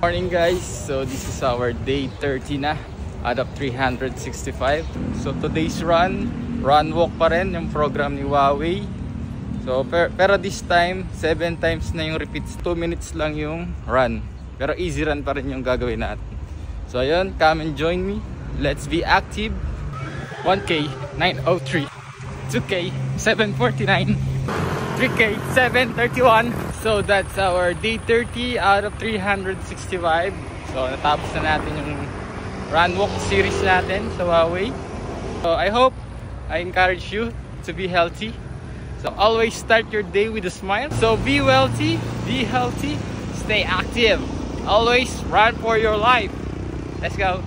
Morning guys, so this is our day 30 na out of 365. So today's run walk pa rin yung program ni Huawei. So pero this time 7 times na yung repeats, 2 minutes lang yung run, pero easy run pa rin yung gagawin natin. So ayun, come and join me, let's be active. 1K 903, 2K 749, 3K 731. So that's our day 30 out of 365. So natapos na natin yung run walk series natin sa Huawei. So I hope I encourage you to be healthy. So always start your day with a smile. So be wealthy, be healthy, stay active. Always run for your life. Let's go.